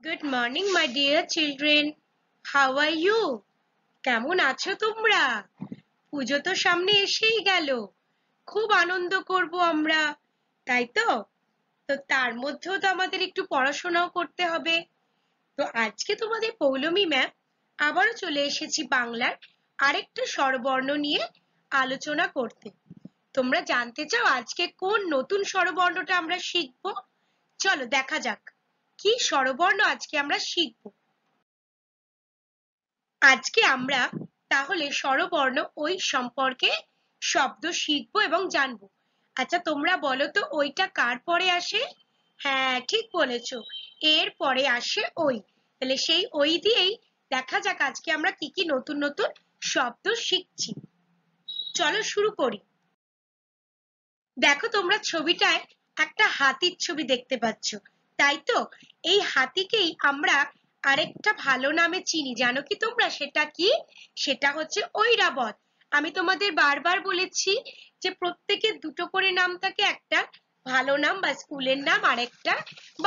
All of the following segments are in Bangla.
Good morning, my dear children. How are you? কেমন আছো তোমরা? পুজো তো সামনে এসেই গেল। খুব আনন্দ করব আমরা, তাই তো? তো তার মধ্যেও তো আমাদের একটু পড়াশোনাও করতে হবে। তো আজকে তোমাদের পৌলমী ম্যাম আবারও চলে এসেছি বাংলার আরেকটা স্বরবর্ণ নিয়ে আলোচনা করতে। তোমরা জানতে চাও আজকে কোন নতুন স্বরবর্ণটা আমরা শিখব? চলো দেখা যাক কি স্বরবর্ণ আজকে আমরা শিখব। আজকে আমরা তাহলে স্বরবর্ণ ওই সম্পর্কে শব্দ শিখবো এবং জানবো। আচ্ছা তোমরা বলো তো ওইটা কার পরে আসে? হ্যাঁ ঠিক বলেছো, এর পরে আসে ওই। তাহলে সেই ওই দিয়েই দেখা যাক আজকে আমরা কি কি নতুন নতুন শব্দ শিখছি। চলো শুরু করি। দেখো তোমরা ছবিটায় একটা হাতির ছবি দেখতে পাচ্ছ, তাই তো? এই হাতিকেই আমরা আরেকটা ভালো নামে চিনি, জানো কি তোমরা সেটা কি? সেটা হচ্ছে ঐরাবত। আমি তোমাদের বারবার বলেছি যে প্রত্যেকের দুটো করে নাম থাকে, একটা ভালো নাম বা স্কুলের নাম আর একটা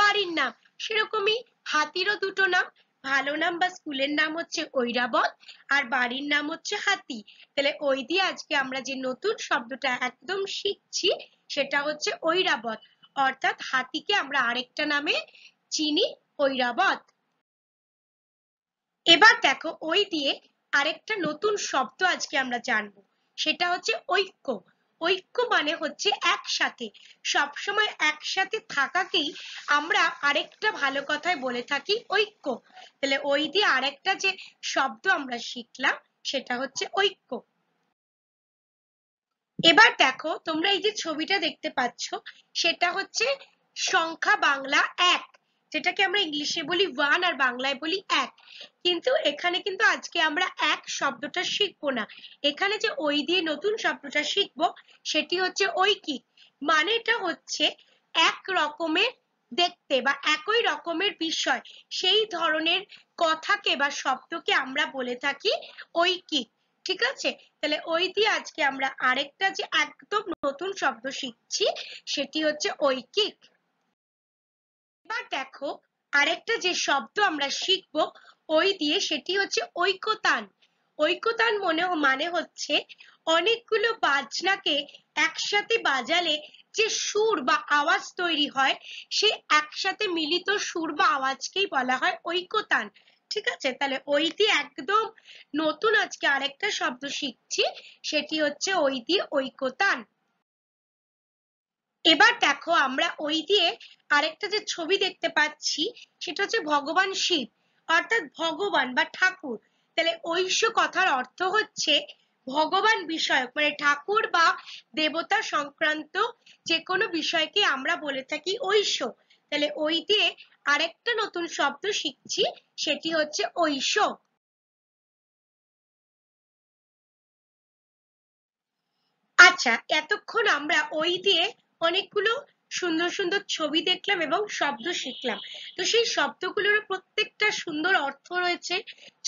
বাড়ির নাম। সেরকমই হাতিরও দুটো নাম, ভালো নাম বা স্কুলের নাম হচ্ছে ঐরাবত আর বাড়ির নাম হচ্ছে হাতি। তাহলে ওই দিয়ে আজকে আমরা যে নতুন শব্দটা একদম শিখছি সেটা হচ্ছে ঐরাবত, অর্থাৎ হাতিকে আমরা আরেকটা নামে চিনি, ঐরাবত। এবার দেখো ওই দিয়ে আরেকটা নতুন শব্দ আজকে আমরা জানবো, সেটা হচ্ছে ঐক্য। ঐক্য মানে হচ্ছে একসাথে, সবসময় একসাথে থাকাকেই আমরা আরেকটা ভালো কথায় বলে থাকি ঐক্য। তাহলে ওই দিয়ে আরেকটা যে শব্দ আমরা শিখলাম সেটা হচ্ছে ঐক্য। এবার দেখো তোমরা এই যে ছবিটা দেখতে পাচ্ছ সেটা হচ্ছে সংখ্যা বাংলা ১, যেটাকে আমরা ইংলিশে বলি 1 আর বাংলায় বলি ১। কিন্তু এখানে কিন্তু আজকে আমরা ১ শব্দটা শিখবো না, এখানে যে ওই দিয়ে নতুন শব্দটা শিখবো সেটি হচ্ছে ঐকিক। মানেটা হচ্ছে এক রকমের দেখতে বা একই রকমের বিষয়, সেই ধরনের কথাকে বা শব্দকে আমরা বলে থাকি ঐকিক। ঠিক আছে, তাহলে ওই দিয়ে আজকে আমরা আরেকটা যে একদম নতুন শব্দ শিখছি সেটি হচ্ছে ঐকিক। এবার দেখো আরেকটা যে শব্দ আমরা শিখবো ওই দিয়ে সেটি হচ্ছে ঐকতান। ঐকতান মানে হচ্ছে অনেকগুলো বাজনাকে একসাথে বাজালে যে সুর বা আওয়াজ তৈরি হয়, সেই একসাথে মিলিত সুর বা আওয়াজকেই বলা হয় ঐকতান। ঠিক আছে, তাহলে ওই দিয়ে একদম নতুন আজকে আরেকটা শব্দ শিখছি, সেটি হচ্ছে ওই দিয়ে ঐকতান। এবার দেখো আমরা ওই দিয়ে আরেকটা যে ছবি দেখতে পাচ্ছি সেটা হচ্ছে ভগবান শিব, অর্থাৎ ভগবান বা ঠাকুর। তাহলে ঐশ কথার অর্থ হচ্ছে ভগবান বিষয়ক, মানে ঠাকুর বা দেবতা সংক্রান্ত যে কোনো বিষয়কে আমরা বলে থাকি ঐশ। তাহলে ওই দিয়ে আরেকটা নতুন শব্দ শিখছি সেটি হচ্ছে ঐশ। আচ্ছা এতক্ষণ আমরা ওই দিয়ে অনেকগুলো সুন্দর সুন্দর ছবি দেখলাম এবং শব্দ শিখলাম। তো সেই শব্দগুলোর প্রত্যেকটা সুন্দর অর্থ রয়েছে,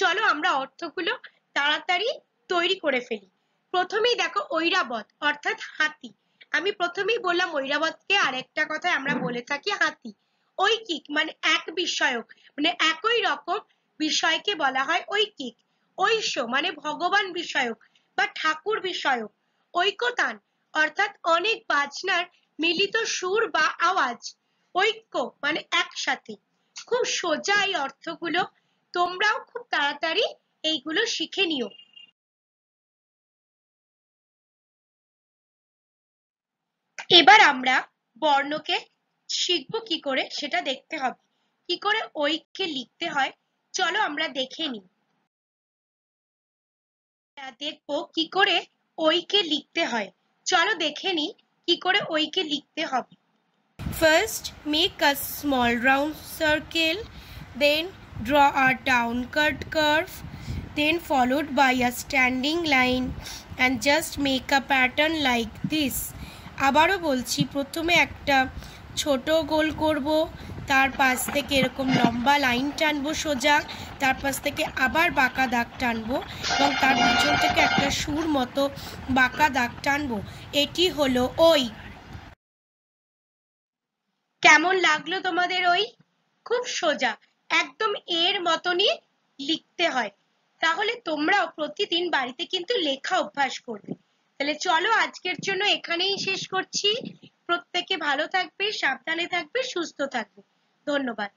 চলো আমরা অর্থগুলো তাড়াতাড়ি তৈরি করে ফেলি। প্রথমেই দেখো ঐরাবত অর্থাৎ হাতি। আমি প্রথমেই বললাম ঐরাবতকে আরেকটা কথায় আমরা বলে থাকি হাতি। ঐকিক মানে এক বিষয়ক, মানে একই রকম বিষয়কে বলা হয় ঐকিক। ঐশ মানে ভগবান বিষয়ক বা ঠাকুর বিষয়ক। ঐকতান অর্থাৎ অনেক বাজনার মিলিত সুর বা আওয়াজ। ঐক্য মানে একসাথে। খুব সোজা এই অর্থগুলো, তোমরাও খুব তাড়াতাড়ি এইগুলো শিখে নিও। এবার আমরা বর্ণকে শিখবো কি করে সেটা দেখতে হবে। কি করে ঐক্যে লিখতে হয় চলো আমরা দেখে নিই। দেখবো কি করে ঐক্যে লিখতে হয়, চলো দেখে নিই কি করে ঐক্যে লিখতে হবে। First, make a small round circle, then draw a downward curve, then followed by a standing line and just make a pattern like this. আবারও বলছি, প্রথমে একটা ছোট গোল করব, তার পাশ থেকে এরকম লম্বা লাইন টানবো সোজা, তার পাশ থেকে আবার বাঁকা দাগ টানবো এবং তার পিছন থেকে একটা সুর মতো বাঁকা দাগ টানবো। এটি হলো ওই। কেমন লাগলো তোমাদের? ওই খুব সোজা, একদম এর মতনই লিখতে হয়। তাহলে তোমরাও প্রতিদিন বাড়িতে কিন্তু লেখা অভ্যাস করবে। তাহলে চলো আজকের জন্য এখানেই শেষ করছি। প্রত্যেকে ভালো থাকবে, সাবধানে থাকবে, সুস্থ থাকবে। ধন্যবাদ।